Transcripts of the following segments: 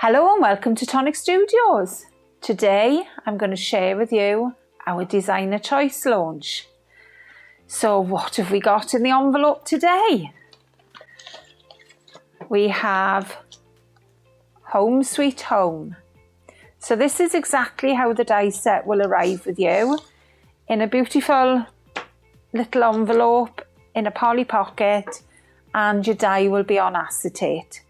Hello and welcome to Tonic Studios. Today I'm going to share with you our designer choice launch. So what have we got in the envelope today? We have Home Sweet Home. So this is exactly how the die set will arrive with you, in a beautiful little envelope in a poly pocket, and your die will be on acetate.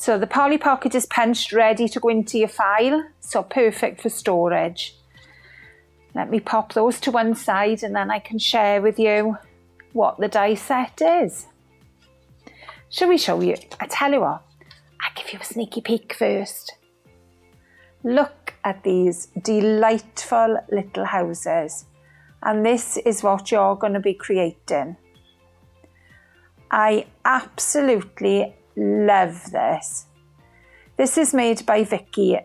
So the poly pocket is punched ready to go into your file, so perfect for storage. Let me pop those to one side and then I can share with you what the die set is. Shall we show you? I tell you what, I'll give you a sneaky peek first. Look at these delightful little houses, and this is what you're going to be creating. I absolutely love this. This is made by Vicky.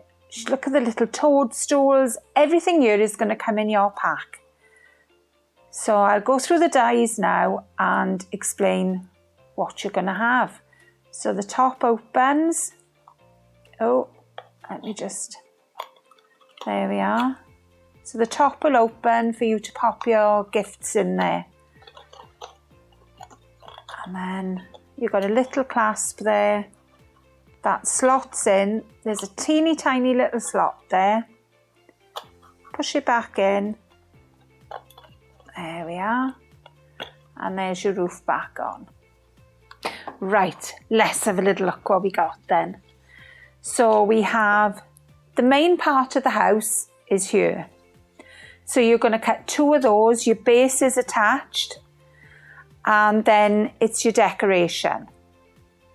Look at the little toadstools. Everything here is going to come in your pack. So I'll go through the dies now and explain what you're going to have. So the top opens. Oh, let me just, there we are. So the top will open for you to pop your gifts in there. And then you've got a little clasp there that slots in. There's a teeny tiny little slot there. Push it back in. There we are. And there's your roof back on. Right, let's have a little look what we got then. So we have the main part of the house is here. So you're going to cut two of those. Your base is attached. And then it's your decoration.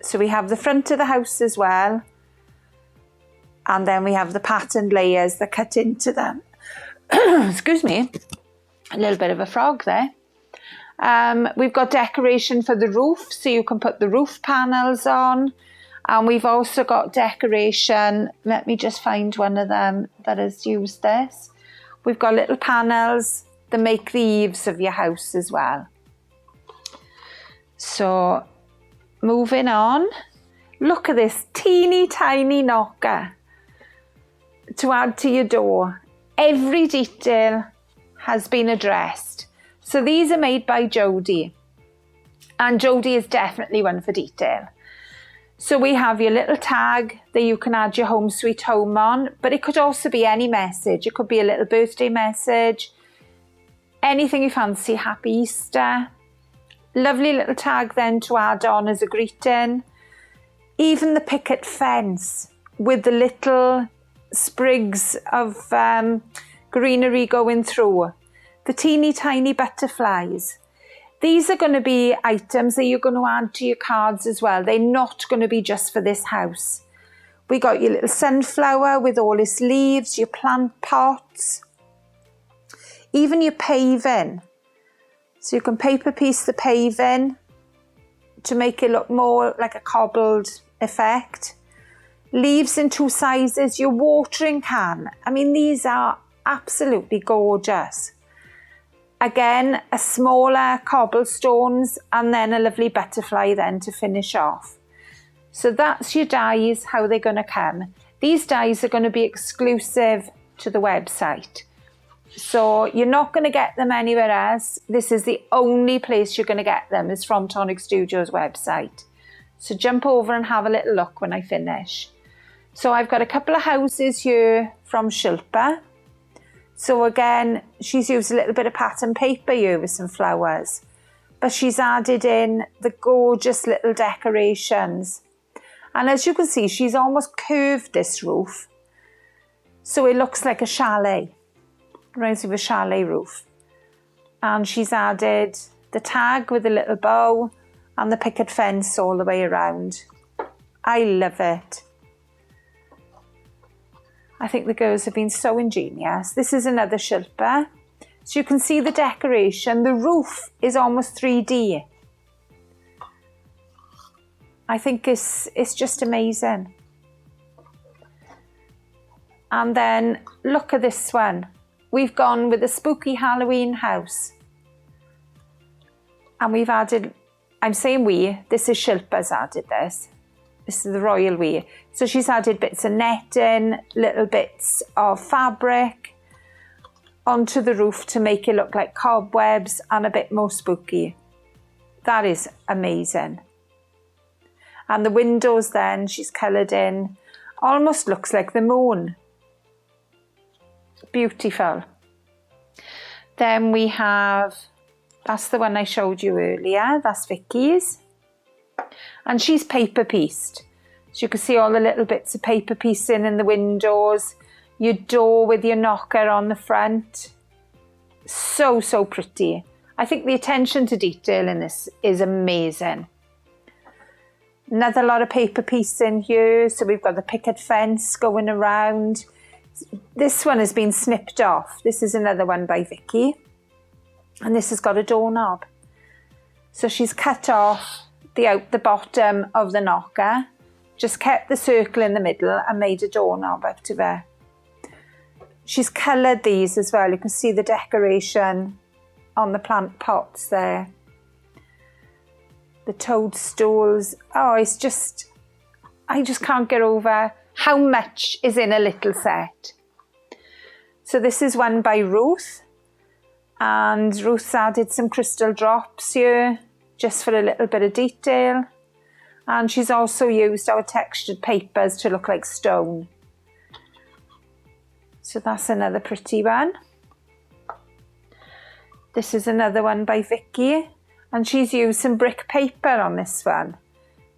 So we have the front of the house as well. And then we have the patterned layers that cut into them. Excuse me, a little bit of a frog there. We've got decoration for the roof, so you can put the roof panels on. And we've also got decoration, let me just find one of them that has used this. We've got little panels that make the eaves of your house as well. So, moving on, look at this teeny tiny knocker to add to your door. Every detail has been addressed. So these are made by Jodie, and Jodie is definitely one for detail. So we have your little tag that you can add your Home Sweet Home on, but it could also be any message. It could be a little birthday message, anything you fancy, Happy Easter. Lovely little tag then to add on as a greeting. Even the picket fence with the little sprigs of greenery going through. The teeny tiny butterflies. These are going to be items that you're going to add to your cards as well. They're not going to be just for this house. We got your little sunflower with all its leaves, your plant pots, even your paving. So you can paper piece the paving to make it look more like a cobbled effect. Leaves in two sizes, your watering can. I mean, these are absolutely gorgeous. Again, a smaller cobblestones and then a lovely butterfly then to finish off. So that's your dies, how they're going to come. These dies are going to be exclusive to the website. So you're not going to get them anywhere else. This is the only place you're going to get them, is from Tonic Studios website. So jump over and have a little look when I finish. So I've got a couple of houses here from Shilpa. So again, she's used a little bit of pattern paper here with some flowers, but she's added in the gorgeous little decorations. And as you can see, she's almost curved this roof. So it looks like a chalet. Reminds me of a chalet roof. And she's added the tag with a little bow and the picket fence all the way around. I love it. I think the girls have been so ingenious. This is another Shilpa. So you can see the decoration. The roof is almost 3D. I think it's just amazing. And then look at this one. We've gone with a spooky Halloween house. And we've added, I'm saying we, this is Shilpa's added this. This is the royal we. So she's added bits of netting, little bits of fabric onto the roof to make it look like cobwebs and a bit more spooky. That is amazing. And the windows then she's coloured in, almost looks like the moon. Beautiful. Then we have, that's the one I showed you earlier, that's Vicky's. And she's paper pieced. So you can see all the little bits of paper piecing in the windows, your door with your knocker on the front. So, so pretty. I think the attention to detail in this is amazing. Another lot of paper piecing here. So we've got the picket fence going around. This one has been snipped off. This is another one by Vicky. And this has got a doorknob. So she's cut off the bottom of the knocker, just kept the circle in the middle and made a doorknob out of it. She's coloured these as well. You can see the decoration on the plant pots there. The toadstools. Oh, it's just, I just can't get over how much is in a little set. So this is one by Ruth. And Ruth's added some crystal drops here, just for a little bit of detail. And she's also used our textured papers to look like stone. So that's another pretty one. This is another one by Vicky. And she's used some brick paper on this one.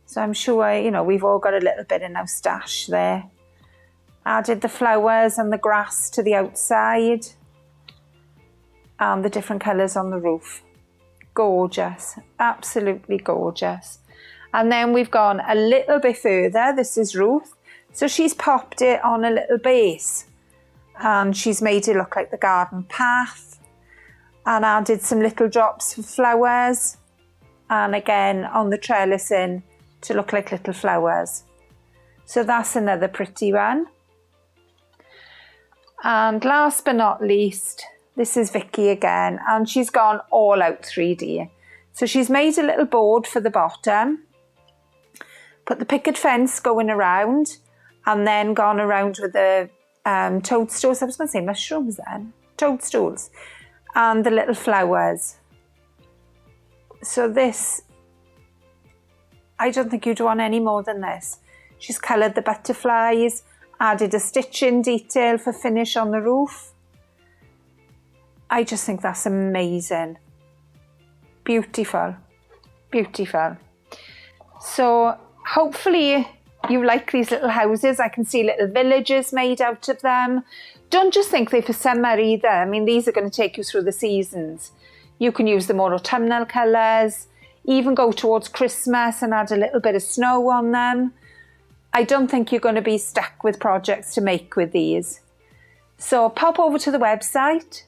So I'm sure, you know, we've all got a little bit in our stash there. Added the flowers and the grass to the outside. And the different colours on the roof. Gorgeous, absolutely gorgeous. And then we've gone a little bit further. This is Ruth. So she's popped it on a little base. And she's made it look like the garden path. And added some little drops of flowers. And again on the trellising to look like little flowers. So that's another pretty one. And last but not least, this is Vicky again, and she's gone all out 3D. So she's made a little board for the bottom, put the picket fence going around, and then gone around with the toadstools. I was going to say mushrooms then. Toadstools. And the little flowers. So this, I don't think you'd want any more than this. She's coloured the butterflies, added a stitching detail for finish on the roof. I just think that's amazing. Beautiful, beautiful. So hopefully you like these little houses. I can see little villages made out of them. Don't just think they're for summer either. I mean, these are going to take you through the seasons. You can use the more autumnal colours, even go towards Christmas and add a little bit of snow on them. I don't think you're going to be stuck with projects to make with these. So pop over to the website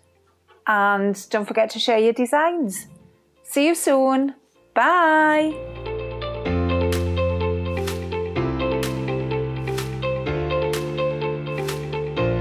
and don't forget to share your designs. See you soon. Bye.